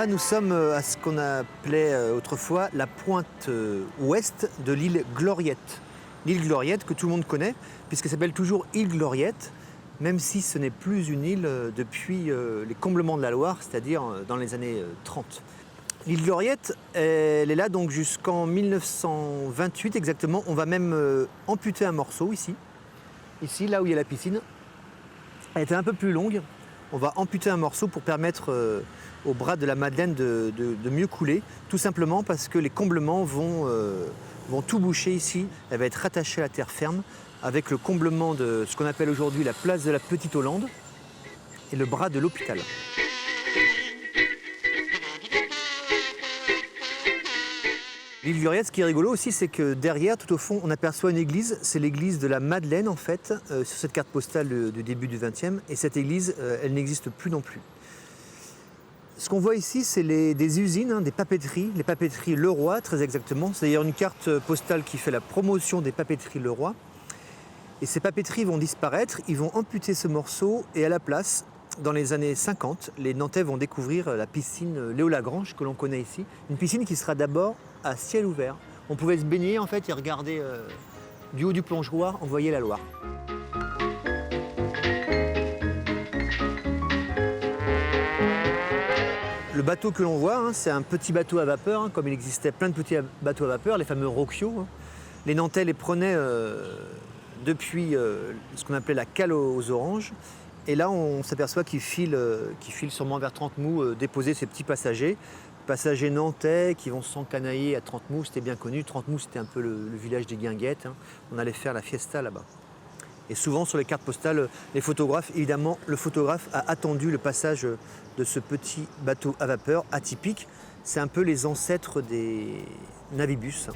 là, nous sommes à ce qu'on appelait autrefois la pointe ouest de l'île Gloriette. L'île Gloriette que tout le monde connaît, puisqu'elle s'appelle toujours île Gloriette, même si ce n'est plus une île depuis les comblements de la Loire, c'est-à-dire dans les années 30. L'île Gloriette, elle est là donc jusqu'en 1928 exactement. On va même amputer un morceau ici, là où il y a la piscine. Elle était un peu plus longue. On va amputer un morceau pour permettre au bras de la Madeleine de mieux couler, tout simplement parce que les comblements vont tout boucher ici. Elle va être rattachée à la terre ferme avec le comblement de ce qu'on appelle aujourd'hui la place de la Petite Hollande et le bras de l'hôpital. L'île Gloriette, ce qui est rigolo aussi, c'est que derrière, tout au fond, on aperçoit une église. C'est l'église de la Madeleine, en fait, sur cette carte postale du début du XXe. Et cette église, elle n'existe plus non plus. Ce qu'on voit ici, c'est des usines, des papeteries, les papeteries Leroy, très exactement. C'est d'ailleurs une carte postale qui fait la promotion des papeteries Leroy. Et ces papeteries vont disparaître, ils vont amputer ce morceau, et à la place, dans les années 50, les Nantais vont découvrir la piscine Léo Lagrange, que l'on connaît ici. Une piscine qui sera d'abord à ciel ouvert. On pouvait se baigner en fait et regarder du haut du plongeoir, on voyait la Loire. Le bateau que l'on voit, c'est un petit bateau à vapeur, comme il existait plein de petits bateaux à vapeur, les fameux Roquio. Les Nantais les prenaient depuis ce qu'on appelait la cale aux oranges. Et là, on s'aperçoit qu'ils filent sûrement vers Trentemoux déposer ces petits passagers nantais qui vont s'encanailler à Trentemoux, c'était bien connu. Trentemoux, c'était un peu le village des guinguettes. On allait faire la fiesta là-bas. Et souvent, sur les cartes postales, les photographes, évidemment, le photographe a attendu le passage de ce petit bateau à vapeur atypique. C'est un peu les ancêtres des navibus.